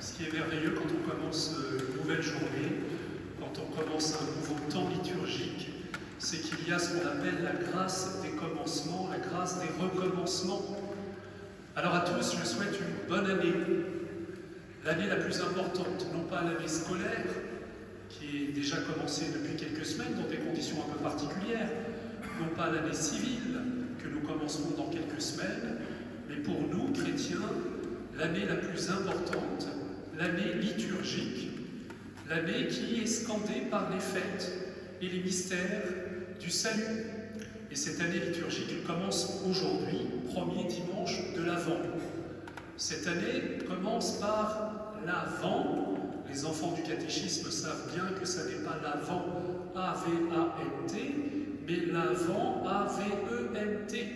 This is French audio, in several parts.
Ce qui est merveilleux quand on commence une nouvelle journée, quand on commence un nouveau temps liturgique, c'est qu'il y a ce qu'on appelle la grâce des commencements, la grâce des recommencements. Alors à tous, je souhaite une bonne année, l'année la plus importante, non pas l'année scolaire, qui est déjà commencée depuis quelques semaines dans des conditions un peu particulières, non pas l'année civile, que nous commencerons dans quelques semaines, mais pour nous, chrétiens, l'année la plus importante, l'année liturgique, l'année qui est scandée par les fêtes et les mystères du salut. Et cette année liturgique commence aujourd'hui, premier dimanche de l'Avent. Cette année commence par l'Avent. Les enfants du catéchisme savent bien que ça n'est pas l'Avent, A-V-A-N-T, mais l'Avent, A-V-E-N-T.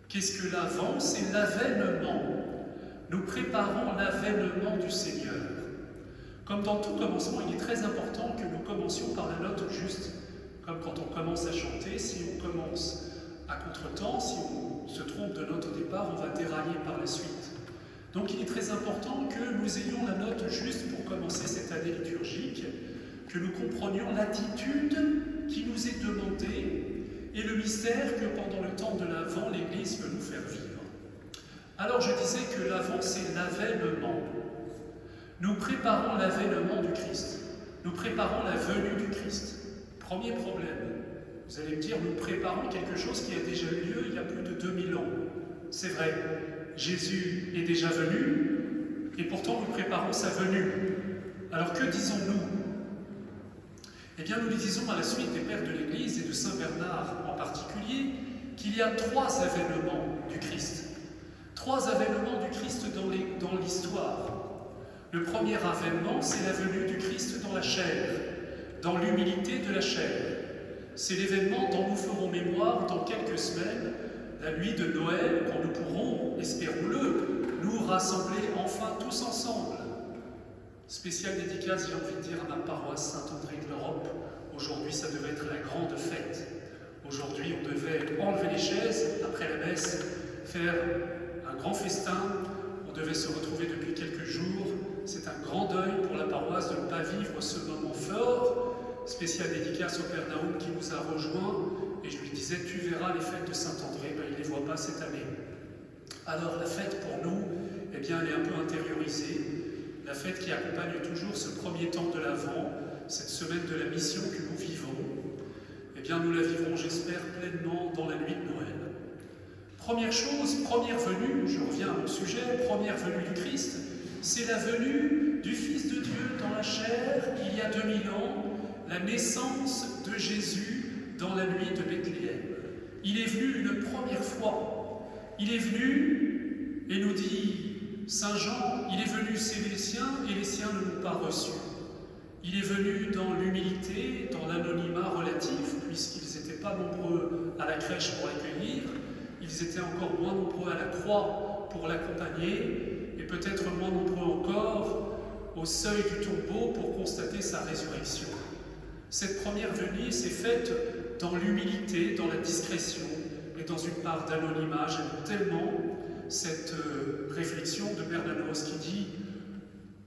Qu'est-ce que l'Avent? C'est l'avènement. Nous préparons l'avènement du Seigneur. Comme dans tout commencement, il est très important que nous commencions par la note juste. Comme quand on commence à chanter, si on commence à contre-temps, si on se trompe de note au départ, on va dérailler par la suite. Donc il est très important que nous ayons la note juste pour commencer cette année liturgique, que nous comprenions l'attitude qui nous est demandée et le mystère que pendant le temps de l'Avent, l'Église peut nous faire vivre. Alors je disais que l'Avent, c'est l'avènement. Nous préparons l'avènement du Christ. Nous préparons la venue du Christ. Premier problème. Vous allez me dire, nous préparons quelque chose qui a déjà eu lieu il y a plus de 2000 ans. C'est vrai, Jésus est déjà venu, et pourtant nous préparons sa venue. Alors que disons-nous? Eh bien, nous les disons à la suite des pères de l'Église et de Saint Bernard en particulier, qu'il y a trois avènements du Christ. Trois avènements du Christ dans l'histoire. Le premier avènement, c'est la venue du Christ dans la chair, dans l'humilité de la chair. C'est l'événement dont nous ferons mémoire dans quelques semaines, la nuit de Noël, quand nous pourrons, espérons-le, nous rassembler enfin tous ensemble. Spéciale dédicace, j'ai envie de dire, à ma paroisse Saint-André de l'Europe. Aujourd'hui, ça devait être la grande fête. Aujourd'hui, on devait enlever les chaises après la messe, faire un grand festin. On devait se retrouver depuis quelques jours. C'est un grand deuil pour la paroisse de ne pas vivre ce moment fort. Spéciale dédicace au Père Naoum qui nous a rejoints. Et je lui disais, tu verras les fêtes de Saint-André. Ben, il ne les voit pas cette année. Alors la fête pour nous, eh bien, elle est un peu intériorisée. La fête qui accompagne toujours ce premier temps de l'Avent, cette semaine de la mission que nous vivons, eh bien nous la vivrons, j'espère, pleinement dans la nuit de Noël. Première chose, première venue, je reviens à mon sujet, première venue du Christ, c'est la venue du Fils de Dieu dans la chair, il y a 2000 ans, la naissance de Jésus dans la nuit de Bethléem. Il est venu une première fois, il est venu, et nous dit Saint Jean, il est venu chez les siens et les siens ne l'ont pas reçu. Il est venu dans l'humilité, dans l'anonymat relatif, puisqu'ils n'étaient pas nombreux à la crèche pour l'accueillir, ils étaient encore moins nombreux à la croix pour l'accompagner, et peut-être moins nombreux encore au seuil du tombeau pour constater sa résurrection. Cette première venue s'est faite dans l'humilité, dans la discrétion et dans une part d'anonymat. J'aime tellement cette réflexion de Bernanos qui dit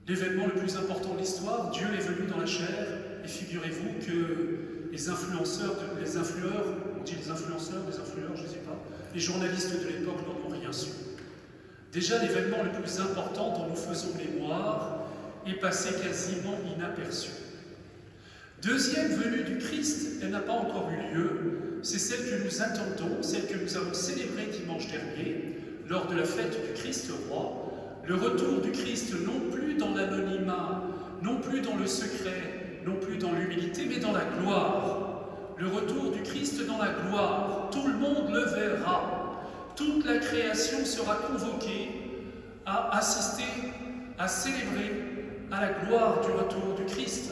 l'événement le plus important de l'histoire, Dieu est venu dans la chair, et figurez-vous que les influeurs, on dit les influenceurs, je ne sais pas, les journalistes de l'époque n'en ont rien su. Déjà, l'événement le plus important dont nous faisons mémoire est passé quasiment inaperçu. Deuxième venue du Christ, elle n'a pas encore eu lieu, c'est celle que nous attendons, celle que nous avons célébrée dimanche dernier, lors de la fête du Christ roi, le retour du Christ non plus dans l'anonymat, non plus dans le secret, non plus dans l'humilité, mais dans la gloire. Le retour du Christ dans la gloire, tout le monde le verra. Toute la création sera convoquée à assister, à célébrer à la gloire du retour du Christ.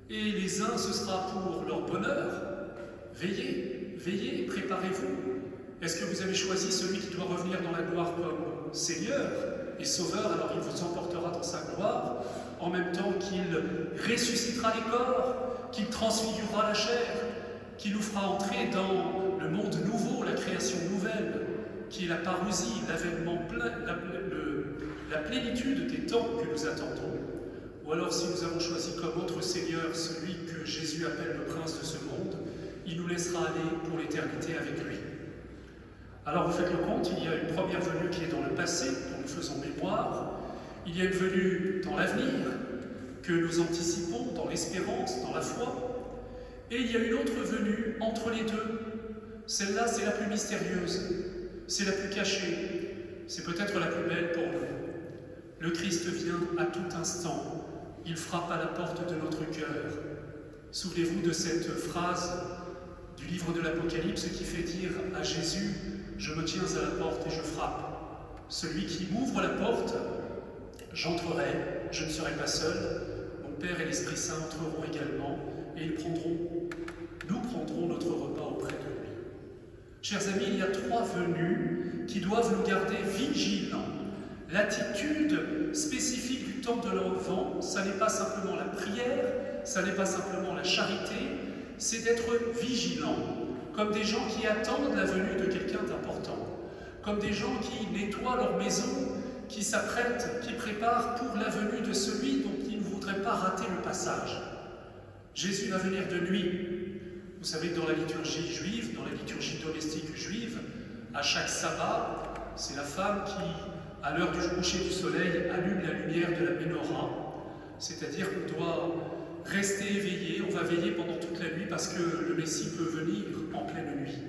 Et les uns, ce sera pour leur bonheur. Veillez, veillez, préparez-vous. Est-ce que vous avez choisi celui qui doit revenir dans la gloire comme Seigneur et Sauveur? Alors il vous emportera dans sa gloire, en même temps qu'il ressuscitera les corps, qu'il transfigurera la chair, qu'il nous fera entrer dans le monde nouveau, la création nouvelle, qui qui est la parousie, l'avènement plein, la plénitude des temps que nous attendons, ou alors si nous avons choisi comme autre Seigneur celui que Jésus appelle le prince de ce monde, il nous laissera aller pour l'éternité avec lui. Alors vous faites le compte, il y a une première venue qui est dans le passé, dont nous faisons mémoire, il y a une venue dans l'avenir, que nous anticipons dans l'espérance, dans la foi, et il y a une autre venue entre les deux. Celle-là, c'est la plus mystérieuse, c'est la plus cachée, c'est peut-être la plus belle pour nous. Le Christ vient à tout instant, il frappe à la porte de notre cœur. Souvenez-vous de cette phrase du livre de l'Apocalypse qui fait dire à Jésus « Je me tiens à la porte et je frappe. Celui qui m'ouvre la porte, j'entrerai, je ne serai pas seul, mon Père et l'Esprit Saint entreront également et nous prendrons notre repas auprès de lui. » Chers amis, il y a 3 venues qui doivent nous garder vigilants. L'attitude spécifique du temps de l'Enfant, ça n'est pas simplement la prière, ça n'est pas simplement la charité, c'est d'être vigilant, comme des gens qui attendent la venue de quelqu'un d'important, comme des gens qui nettoient leur maison, qui s'apprêtent, qui préparent pour la venue de celui dont ils ne voudraient pas rater le passage. Jésus va venir de nuit. Vous savez que dans la liturgie juive, dans la liturgie domestique juive, à chaque sabbat, c'est la femme qui, à l'heure du coucher du soleil, allume la lumière de la menorah, c'est-à-dire qu'on doit rester éveillé, on va veiller pendant toute la nuit parce que le Messie peut venir en pleine nuit.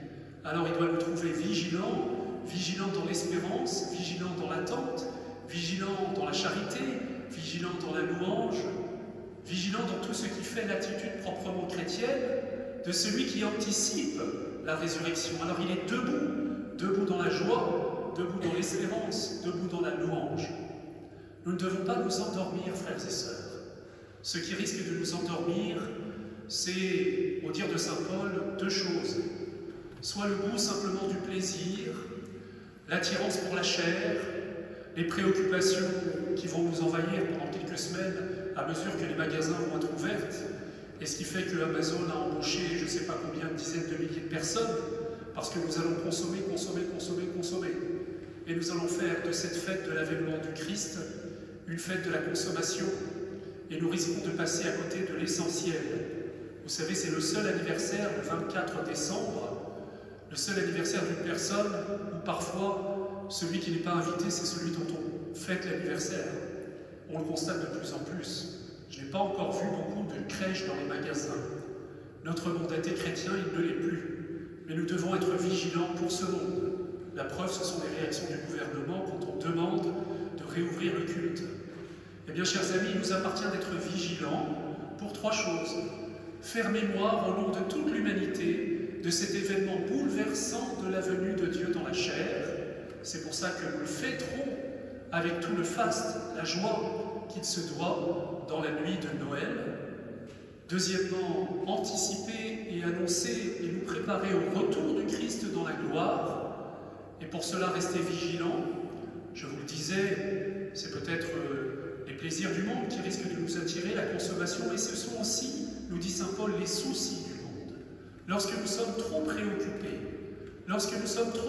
Alors il doit nous trouver vigilants, vigilants dans l'espérance, vigilants dans l'attente, vigilants dans la charité, vigilants dans la louange, vigilants dans tout ce qui fait l'attitude proprement chrétienne de celui qui anticipe la résurrection. Alors il est debout, debout dans la joie, debout dans l'espérance, debout dans la louange. Nous ne devons pas nous endormir, frères et sœurs. Ce qui risque de nous endormir, c'est, au dire de saint Paul, 2 choses. Soit le goût simplement du plaisir, l'attirance pour la chair, les préoccupations qui vont nous envahir pendant quelques semaines à mesure que les magasins vont être ouverts, et ce qui fait que Amazon a embauché je ne sais pas combien de dizaines de milliers de personnes, parce que nous allons consommer. Et nous allons faire de cette fête de l'avènement du Christ une fête de la consommation, et nous risquons de passer à côté de l'essentiel. Vous savez, c'est le seul anniversaire, le 24 décembre, le seul anniversaire d'une personne où parfois celui qui n'est pas invité, c'est celui dont on fête l'anniversaire. On le constate de plus en plus. Je n'ai pas encore vu beaucoup de crèches dans les magasins. Notre monde athée chrétien, il ne l'est plus. Mais nous devons être vigilants pour ce monde. La preuve, ce sont les réactions du gouvernement quand on demande de réouvrir le culte. Eh bien, chers amis, il nous appartient d'être vigilants pour 3 choses. Faire mémoire au nom de toute l'humanité de cet événement bouleversant de la venue de Dieu dans la chair. C'est pour ça que nous le fêterons avec tout le faste, la joie qu'il se doit dans la nuit de Noël. Deuxièmement, anticiper et annoncer et nous préparer au retour du Christ dans la gloire. Et pour cela, rester vigilants. Je vous le disais, c'est peut-être les plaisirs du monde qui risquent de nous attirer, la consommation, et ce sont aussi, nous dit saint Paul, les soucis du monde. Lorsque nous sommes trop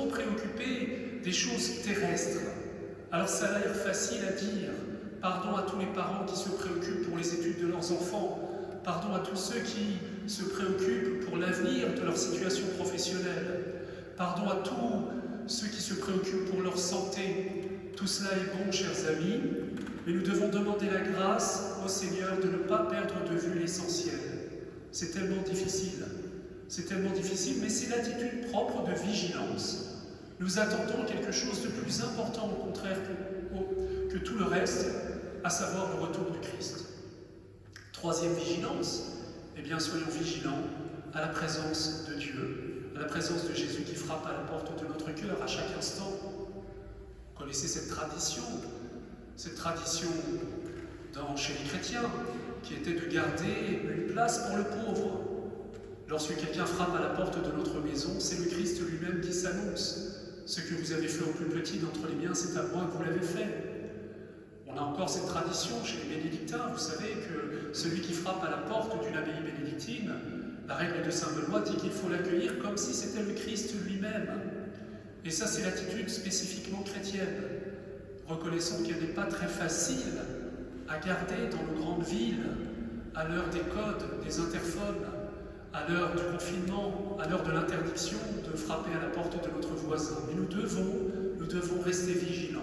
préoccupés des choses terrestres, alors ça a l'air facile à dire. Pardon à tous les parents qui se préoccupent pour les études de leurs enfants, pardon à tous ceux qui se préoccupent pour l'avenir de leur situation professionnelle, pardon à tous ceux qui se préoccupent pour leur santé. Tout cela est bon, chers amis, mais nous devons demander la grâce au Seigneur de ne pas perdre de vue l'essentiel. C'est tellement difficile, mais c'est l'attitude propre de vigilance. Nous attendons quelque chose de plus important, au contraire, que tout le reste, à savoir le retour du Christ. 3e vigilance, eh bien, soyons vigilants à la présence de Dieu, à la présence de Jésus qui frappe à la porte de notre cœur à chaque instant. Vous connaissez cette tradition chez les chrétiens, qui était de garder une place pour le pauvre. Lorsque quelqu'un frappe à la porte de notre maison, c'est le Christ lui-même qui s'annonce. Ce que vous avez fait au plus petit d'entre les miens, c'est à moi que vous l'avez fait. On a encore cette tradition chez les bénédictins. Vous savez que celui qui frappe à la porte d'une abbaye bénédictine, la règle de saint Benoît dit qu'il faut l'accueillir comme si c'était le Christ lui-même. Et ça, c'est l'attitude spécifiquement chrétienne. Reconnaissons qu'elle n'est pas très facile à garder dans nos grandes villes, à l'heure des codes, des interphones, à l'heure du confinement, à l'heure de l'interdiction de frapper à la porte de notre voisin. Mais nous devons rester vigilants.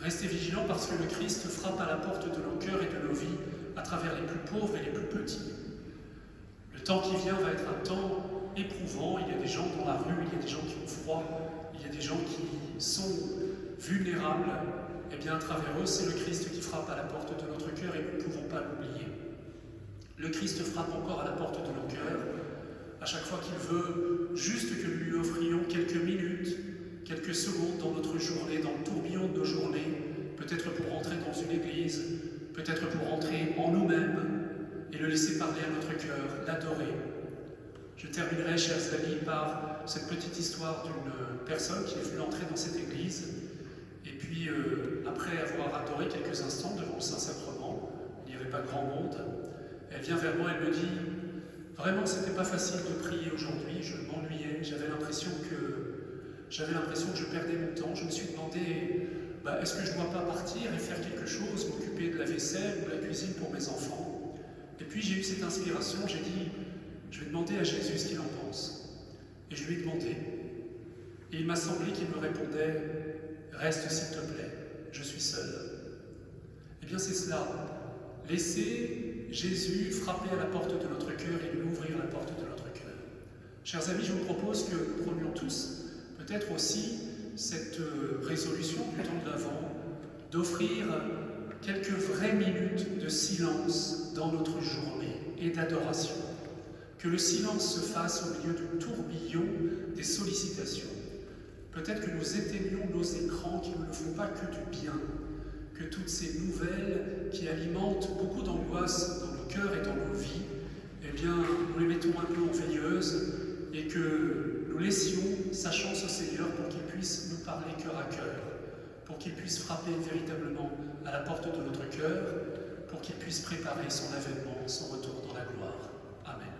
Rester vigilants parce que le Christ frappe à la porte de nos cœurs et de nos vies à travers les plus pauvres et les plus petits. Le temps qui vient va être un temps éprouvant. Il y a des gens dans la rue, il y a des gens qui ont froid, il y a des gens qui sont vulnérables. Eh bien, à travers eux, c'est le Christ qui frappe à la porte de notre cœur et nous ne pouvons pas l'oublier. Le Christ frappe encore à la porte de nos cœurs à chaque fois qu'il veut juste que nous lui offrions quelques minutes, quelques secondes dans notre journée, dans le tourbillon de nos journées, peut-être pour rentrer dans une église, peut-être pour rentrer en nous-mêmes et le laisser parler à notre cœur, l'adorer. Je terminerai, chers amis, par cette petite histoire d'une personne qui est venue entrer dans cette église et puis, après avoir adoré quelques instants devant le Saint-Sacrement, il n'y avait pas grand monde, elle vient vers moi et me dit « Vraiment, c'était pas facile de prier aujourd'hui, je m'ennuyais, j'avais l'impression que je perdais mon temps. Je me suis demandé, est-ce que je ne dois pas partir et faire quelque chose, m'occuper de la vaisselle ou de la cuisine pour mes enfants ?» Et puis j'ai eu cette inspiration, j'ai dit « Je vais demander à Jésus ce qu'il en pense. » Et je lui ai demandé. Et il m'a semblé qu'il me répondait « Reste s'il te plaît, je suis seul. » Eh bien c'est cela. Laissez Jésus frapper à la porte de notre cœur et nous ouvrir la porte de notre cœur. Chers amis, je vous propose que nous prenions tous peut-être aussi cette résolution du temps de l'Avent d'offrir quelques vraies minutes de silence dans notre journée et d'adoration. Que le silence se fasse au milieu du tourbillon des sollicitations. Peut-être que nous éteignons nos écrans qui ne nous font pas que du bien, que toutes ces nouvelles qui alimentent beaucoup d'angoisse dans nos cœurs et dans nos vies, eh bien, nous les mettons un peu en veilleuse et que nous laissions sa chance au Seigneur pour qu'il puisse nous parler cœur à cœur, pour qu'il puisse frapper véritablement à la porte de notre cœur, pour qu'il puisse préparer son avènement, son retour dans la gloire. Amen.